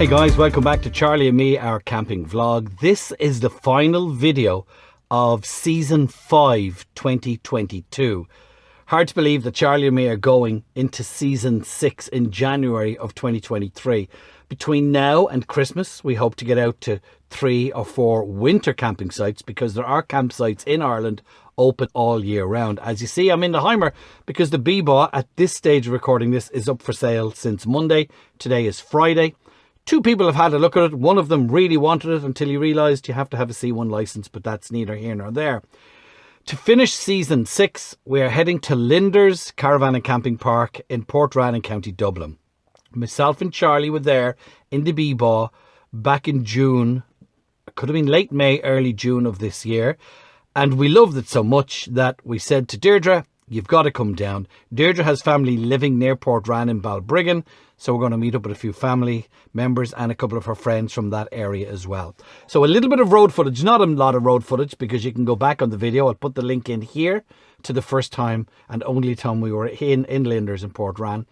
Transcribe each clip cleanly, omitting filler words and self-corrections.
Hey guys, welcome back to Charlie and me, our camping vlog. This is the final video of season 5 2022. Hard to believe that Charlie and me are going into season 6 in January of 2023. Between now and Christmas, we hope to get out to 3 or 4 winter camping sites because there are campsites in Ireland open all year round. As you see, I'm in the HYMER because the BeeBaw at this stage of recording this is up for sale since Monday. Today is Friday. 2 people have had a look at it. One of them really wanted it until he realised you have to have a C1 licence, but that's neither here nor there. To finish season 6, we are heading to Lynders Caravan and Camping Park in Portrane in County Dublin. Myself and Charlie were there in the BeeBaw back in June. It could have been late May, early June of this year. And we loved it so much that we said to Deirdre, you've got to come down. Deirdre has family living near Portrane in Balbriggan, so we're going to meet up with a few family members and a couple of her friends from that area as well. So a little bit of road footage, not a lot of road footage because you can go back on the video. I'll put the link in here to the first time and only time we were in Lynders in Portrane.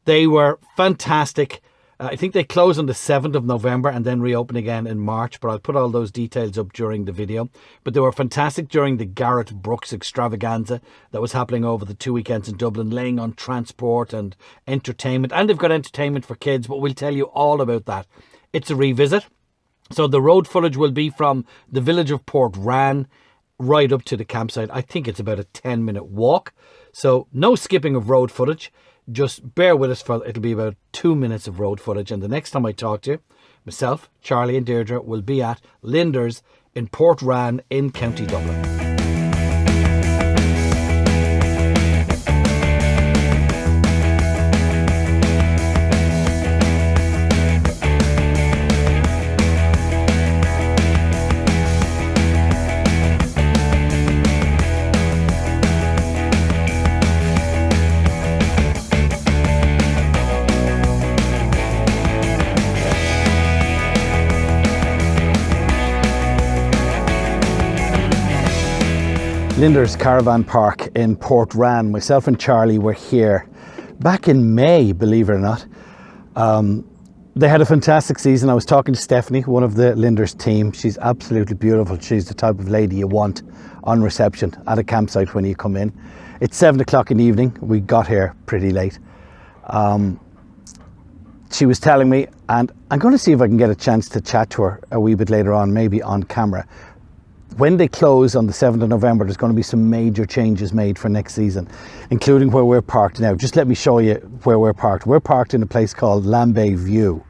They were fantastic. I think they close on the 7th of November and then reopen again in March, but I'll put all those details up during the video. But they were fantastic during the Garrett Brooks extravaganza that was happening over the 2 weekends in Dublin, laying on transport and entertainment. And they've got entertainment for kids, but we'll tell you all about that. It's a revisit. So the road footage will be from the village of Portrane right up to the campsite. I think it's about a 10-minute walk. So no skipping of road footage. Just bear with us for it'll be about 2 minutes of road footage, and the next time I talk to you, myself, Charlie and Deirdre will be at Lynders in Portrane in County Dublin. Lynders Caravan Park in Portrane. Myself and Charlie were here back in May, believe it or not. They had a fantastic season. I was talking to Stephanie, one of the Lynders team. She's absolutely beautiful. She's the type of lady you want on reception at a campsite when you come in. It's 7 o'clock in the evening. We got here pretty late. She was telling me, and I'm going to see if I can get a chance to chat to her a wee bit later on, maybe on camera. When they close on the 7th of November, there's going to be some major changes made for next season, including where we're parked now. Just let me show you where we're parked. We're parked in a place called Lambay View,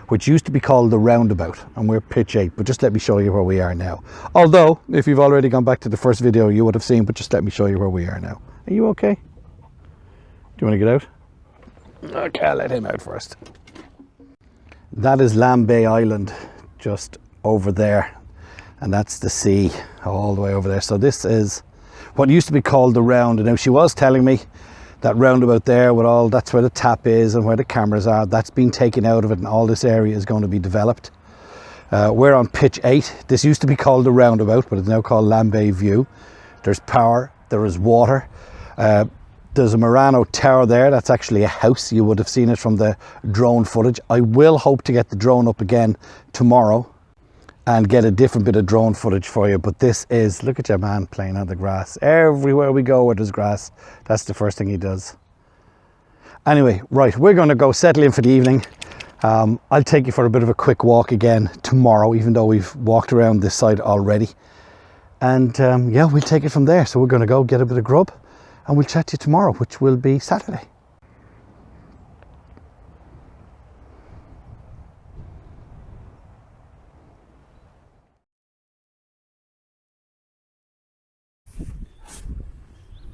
which used to be called the Roundabout, and we're pitch 8, but just let me show you where we are now. Although, if you've already gone back to the first video, you would have seen, but just let me show you where we are now. Are you okay? Do you want to get out? Okay, I'll let him out first. That is Lambay Island, just over there. And that's the sea all the way over there. So this is what used to be called the Round. And now she was telling me that roundabout there with all, that's where the tap is and where the cameras are. That's been taken out of it and all this area is going to be developed. We're on pitch 8. This used to be called the Roundabout, but it's now called Lambay View. There's power, there is water. There's a Murano tower there. That's actually a house. You would have seen it from the drone footage. I will hope to get the drone up again tomorrow and get a different bit of drone footage for you. But this is, look at your man playing on the grass. Everywhere we go where there's grass, that's the first thing he does. Anyway, right, we're going to go settle in for the evening. I'll take you for a bit of a quick walk again tomorrow, even though we've walked around this side already. And yeah, we'll take it from there. So we're going to go get a bit of grub and we'll chat to you tomorrow, which will be Saturday.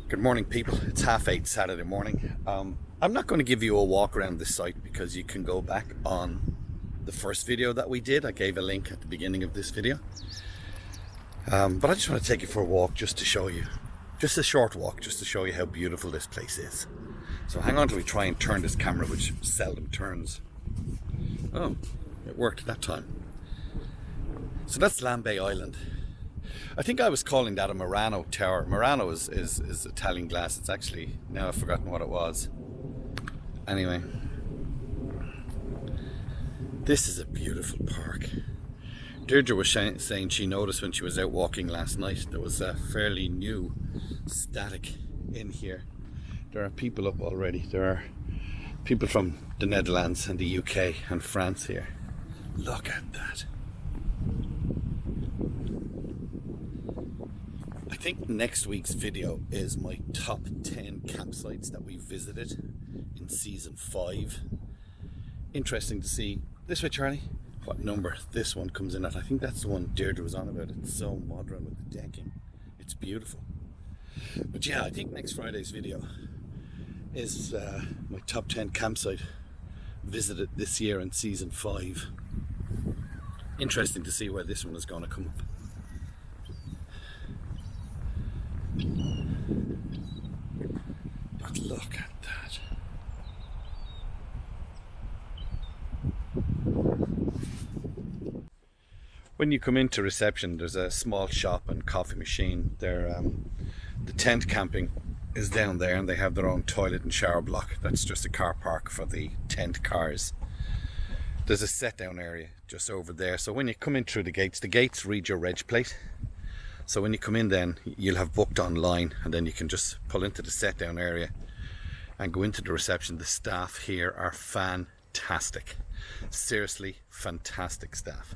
Good morning, people. It's 8:30 Saturday morning. I'm not going to give you a walk around this site because you can go back on the first video that we did. I gave a link at the beginning of this video. But I just want to take you for a walk just to show you, just a short walk, just to show you how beautiful this place is. So hang on till we try and turn this camera, which seldom turns. Oh, it worked that time. So that's Lambay Island. I think I was calling that a Murano tower. Murano is Italian glass. It's actually, now I've forgotten what it was. Anyway, This is a beautiful park. Deirdre was saying she noticed when she was out walking last night there was a fairly new static in here. There are people up already. There are people from the Netherlands and the UK and France here. Look at that. I think next week's video is my top 10 campsites that we visited in season 5. Interesting to see. This way, Charlie, what number this one comes in at. I think that's the one Deirdre was on about. It's so modern with the decking. It's beautiful. But yeah, I think next Friday's video is my top 10 campsite visited this year in season 5. Interesting to see where this one is going to come up. But look at that. When you come into reception, there's a small shop and coffee machine there. The tent camping is down there, and they have their own toilet and shower block. That's just a car park for the tent cars. There's a set down area just over there. So when you come in through the gates read your reg plate. So when you come in, then you'll have booked online, and then you can just pull into the set down area and go into the reception. The staff here are fantastic. Seriously, fantastic staff.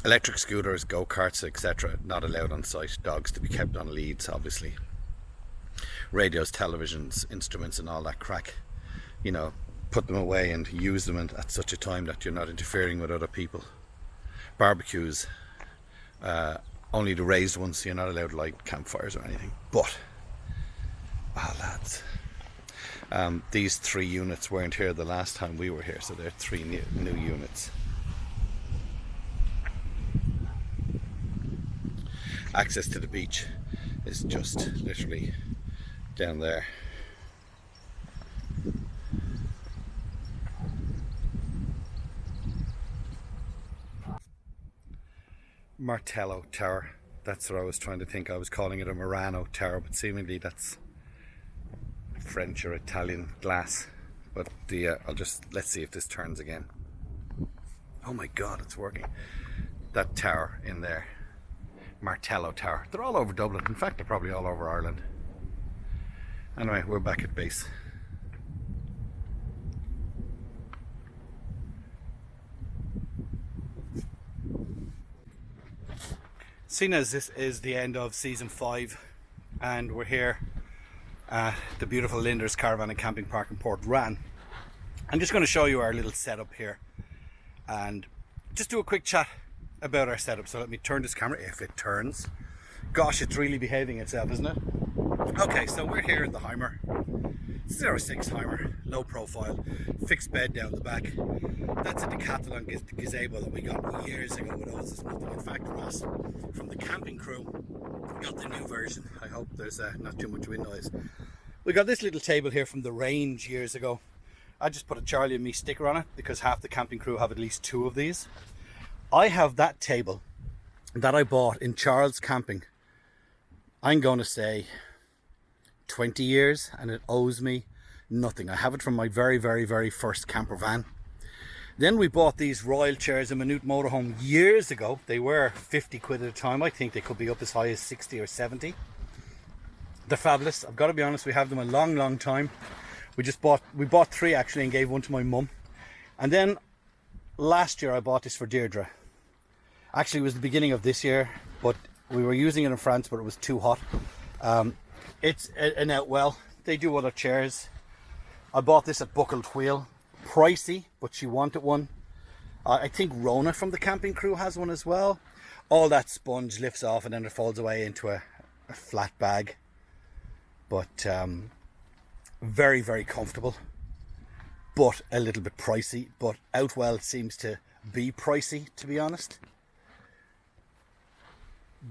Electric scooters, go-karts, etc. not allowed on site. Dogs to be kept on leads, obviously. Radios, televisions, instruments and all that crack. You know, put them away and use them at such a time that you're not interfering with other people. Barbecues, only the raised ones. You're not allowed to light campfires or anything. But, lads, these 3 units weren't here the last time we were here, so they're 3 new units. Access to the beach is just literally down there. Martello Tower, that's what I was trying to think. I was calling it a Murano Tower, but seemingly that's French or Italian glass. But let's see if this turns again. Oh my god, it's working. That tower in there, Martello Tower. They're all over Dublin. In fact, they're probably all over Ireland. Anyway, we're back at base. Seeing as this is the end of season 5 and we're here at the beautiful Lynders Caravan and Camping Park in Port Rann, I'm just going to show you our little setup here and just do a quick chat about our setup. So let me turn this camera, if it turns. Gosh, it's really behaving itself, isn't it? Okay, so we're here in the HYMER. 06 HYMER, low profile, fixed bed down the back. That's a Decathlon gazebo that we got years ago with us. There's nothing. In fact, Ross from the camping crew got the new version. I hope there's not too much wind noise. We got this little table here from the range years ago. I just put a Charlie and me sticker on it because half the camping crew have at least 2 of these. I have that table that I bought in Charles Camping. I'm going to say 20 years, and it owes me nothing. I have it from my very, very, very first camper van. Then we bought these Royal chairs in Minute Motorhome years ago. They were 50 quid at a time. I think they could be up as high as 60 or 70. They're fabulous. I've got to be honest, we have them a long, long time. We bought 3 actually and gave one to my mum. And then last year I bought this for Deirdre. Actually, it was the beginning of this year, but we were using it in France, but it was too hot. It's an Outwell. They do other chairs. I bought this at Buckled Wheel. Pricey, but she wanted one. I think Rona from the camping crew has one as well. All that sponge lifts off and then it folds away into a flat bag. But very, very comfortable. But a little bit pricey. But Outwell seems to be pricey, to be honest.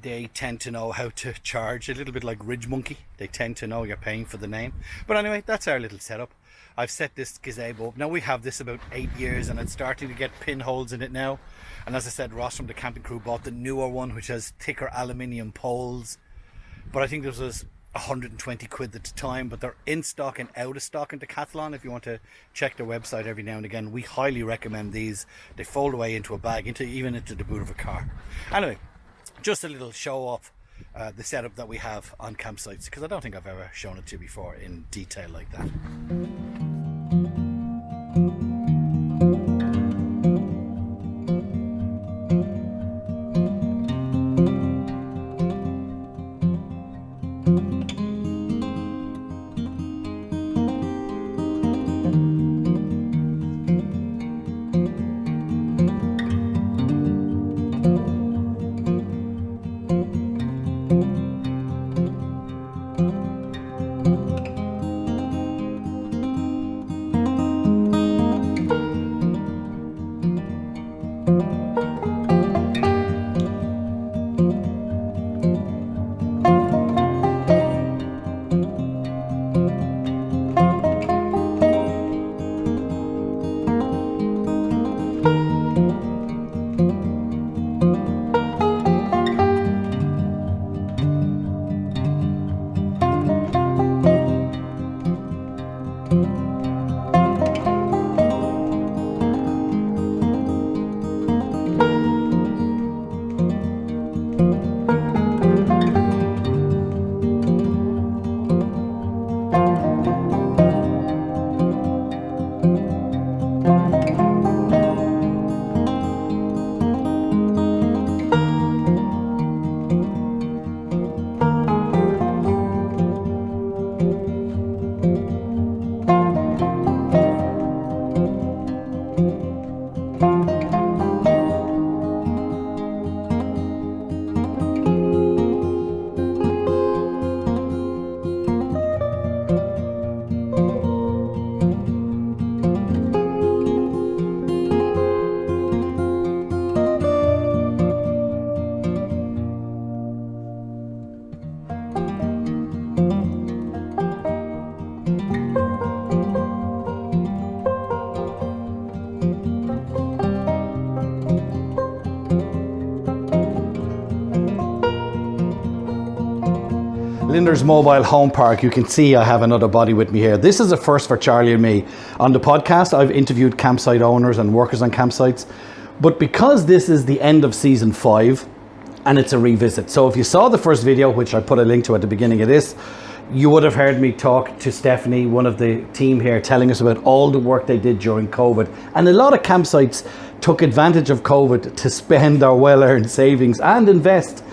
They tend to know how to charge, a little bit like Ridge Monkey. They tend to know you're paying for the name. But anyway, that's our little setup. I've set this gazebo up. Now we have this about 8 years and it's starting to get pinholes in it now. And as I said, Ross from the camping crew bought the newer one, which has thicker aluminium poles. But I think this was 120 quid at the time, but they're in stock and out of stock in Decathlon. If you want to check their website every now and again, we highly recommend these. They fold away into a bag, even into the boot of a car. Anyway, just a little show off the setup that we have on campsites, because I don't think I've ever shown it to you before in detail like that. Lynders Mobile Home Park. You can see I have another body with me here. This is a first for Charlie and me. On the podcast, I've interviewed campsite owners and workers on campsites, but because this is the end of season 5 and it's a revisit. So if you saw the first video, which I put a link to at the beginning of this, you would have heard me talk to Stephanie, one of the team here, telling us about all the work they did during COVID. And a lot of campsites took advantage of COVID to spend their well-earned savings and invest.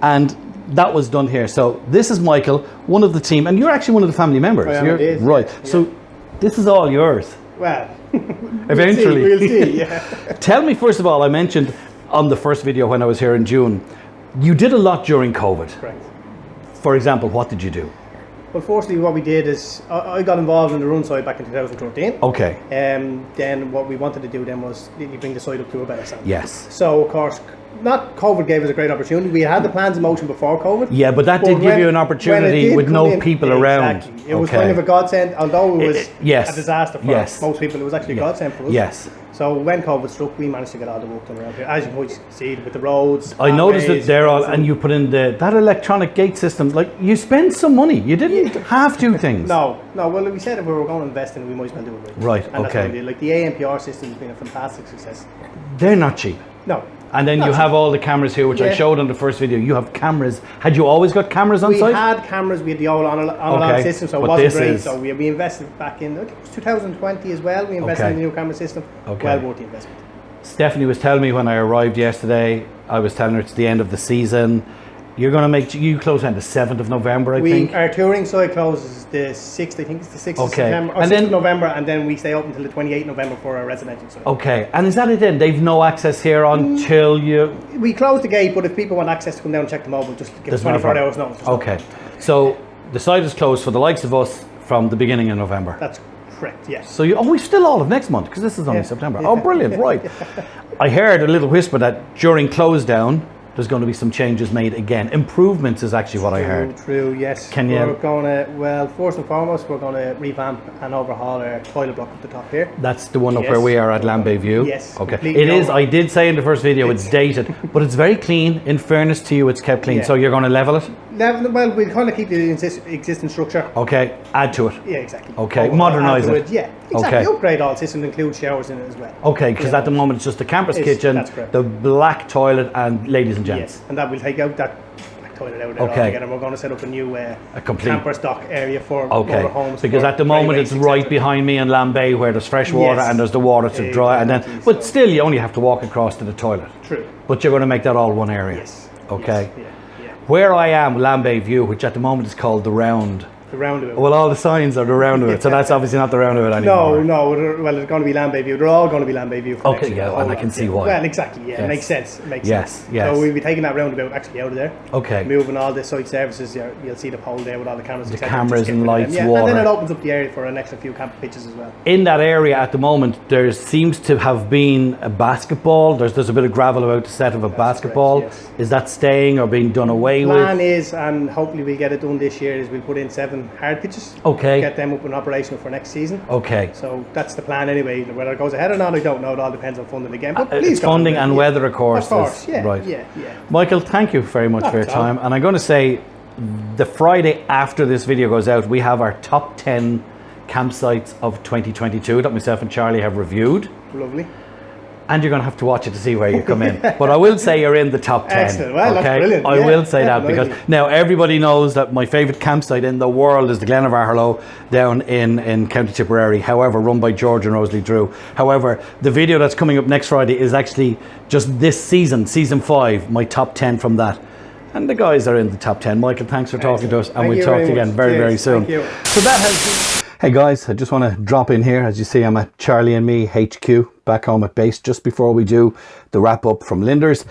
And that was done here. So this is Michael, one of the team, and you're actually one of the family members. I am indeed, right. Yeah. So this is all yours. Well, eventually. We'll see, yeah. Tell me, first of all, I mentioned on the first video when I was here in June, you did a lot during COVID. Correct. For example, what did you do? Unfortunately, what we did is I got involved in the run side back in 2013. Okay. Then what we wanted to do then was you bring the side up to a better standard. Yes. So of course, not COVID gave us a great opportunity. We had the plans in motion before COVID. Yeah, but that did give you an opportunity with no people around. Exactly. It was kind of a godsend, although it was yes. a disaster for most people. It was actually a godsend for us. Yes. So when COVID struck, we managed to get all the work done around here. As you might see with the roads. I noticed that they're all, and you put in that electronic gate system. Like, you spend some money. You didn't have to things. No. Well, we said if we were going to invest in it, we might as well do it right. Right. And okay. That's what we did. Like the ANPR system has been a fantastic success. They're not cheap. No. And then you have all the cameras here, which I showed on the first video. You have cameras. Had you always got cameras on site? We had cameras. We had the old on system, so it wasn't great. So we invested back in, I think it was 2020 as well. We invested in the new camera system. Well worth the investment. Stephanie was telling me when I arrived yesterday, I was telling her it's the end of the season. You're going to you close on the 7th of November, I think? Our touring site closes the 6th, I think it's the 6th of September, or and 6th of November, and then we stay open until the 28th of November for our residential site. Okay, and is that it then? They've no access here until you... We close the gate, but if people want access to come down and check them over, just give us 24 hours notice. Okay, so the site is closed for the likes of us from the beginning of November. That's correct, yes. So we've still all of next month, because this is only September. Oh, brilliant, right. I heard a little whisper that during close down, there's going to be some changes made again. Improvements is actually what I heard. True, yes. We're going to, well, first and foremost, we're going to revamp and overhaul our toilet block at the top here. That's the one up where we are at Lambay View? Yes. Okay. It is, I did say in the first video, it's dated, but it's very clean. In fairness to you, it's kept clean. So you're going to level it? Well, we'll kind of keep the existing structure. Okay, add to it. Yeah, exactly. Okay, modernise it. Yeah, exactly. Okay. Upgrade all systems, include showers in it as well. Okay, because at the moment it's just the camper's kitchen, the black toilet, and ladies and gents. Yes, and that will take out that toilet out there altogether. We're going to set up a new camper stock area for motorhomes. Because at the moment it's right behind me in Lambay where there's fresh water and there's the water to dry, and then but still you only have to walk across to the toilet. True. But you're going to make that all one area. Yes. Okay. Yes. Yeah. Where I am, Lambay View, which at the moment is called the Round. The roundabout. Well, all the signs are the roundabout, so that's obviously not the roundabout anymore. No. Well, it's going to be Lambay View. They're all going to be Lambay View. For okay, yeah, and I can see why. Well, exactly. Yeah, it makes sense. It makes sense. Yes. So we'll be taking that roundabout actually out of there. Okay. Moving all the site services. You'll see the pole there with all the cameras. The cameras and lights, water. And then it opens up the area for an extra few camper pitches as well. In that area at the moment, there seems to have been a basketball. There's a bit of gravel about the set of a basketball. Correct, yes. Is that staying or being done away with? The plan is, and hopefully we'll get it done this year, is we'll put in 7 hard pitches. Okay. Get them up and operational for next season. Okay. So that's the plan anyway. Whether it goes ahead or not, I don't know. It all depends on funding again. But it's funding and weather, of course. Of course, yeah. Right. Yeah. Michael, thank you very much for your time. And I'm going to say, the Friday after this video goes out, we have our top 10 campsites of 2022 that myself and Charlie have reviewed. Lovely. And you're going to have to watch it to see where you come in. But I will say you're in the top 10. Excellent. Well, that's brilliant. I will say that because now everybody knows that my favourite campsite in the world is the Glen of Harlow down in County Tipperary. However, run by George and Rosalie Drew. However, the video that's coming up next Friday is actually just this season 5, my top 10 from that. And the guys are in the top 10. Michael, thanks for talking to us, and we'll talk to you again very soon. Thank you. So that has been. Hey guys, I just want to drop in here. As you see, I'm at Charlie and Me HQ back home at base just before we do the wrap up from Lynders.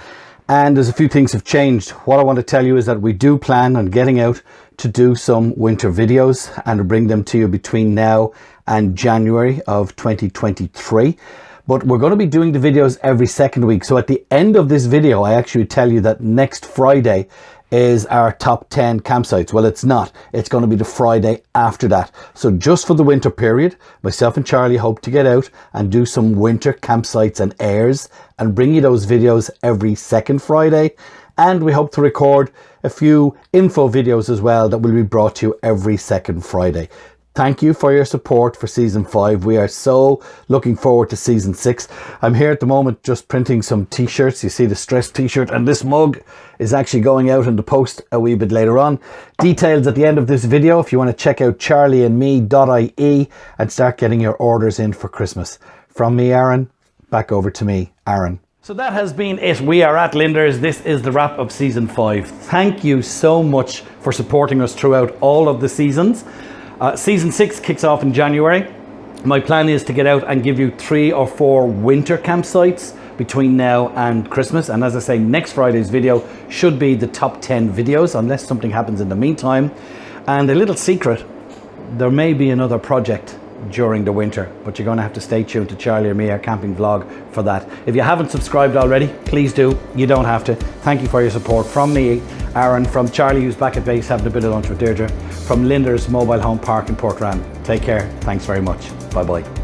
And there's a few things have changed. What I want to tell you is that we do plan on getting out to do some winter videos and bring them to you between now and January of 2023. But we're going to be doing the videos every second week. So at the end of this video, I actually tell you that next Friday is our top 10 campsites. Well, it's not. It's going to be the Friday after that. So just for the winter period, myself and Charlie hope to get out and do some winter campsites and airs and bring you those videos every second Friday. And we hope to record a few info videos as well that will be brought to you every second Friday. Thank you for your support for season 5. We are so looking forward to season 6. I'm here at the moment just printing some t-shirts. You see the stress t-shirt, and this mug is actually going out in the post a wee bit later on. Details at the end of this video if you want to check out charlieandme.ie and start getting your orders in for Christmas. From me, Aaron, back over to me, Aaron. So that has been it. We are at Lynders. This is the wrap of season 5. Thank you so much for supporting us throughout all of the seasons. Season 6 kicks off in January. My plan is to get out and give you 3 or 4 winter campsites between now and Christmas. And as I say, next Friday's video should be the top 10 videos, unless something happens in the meantime. And a little secret, there may be another project during the winter, but you're going to have to stay tuned to Charlie or Me, our camping vlog, for that. If you haven't subscribed already, please do. You don't have to. Thank you for your support. From me, Aaron, from Charlie, who's back at base having a bit of lunch with Deirdre, from Lynders Mobile Home Park in Portrand. Take care. Thanks very much. Bye bye.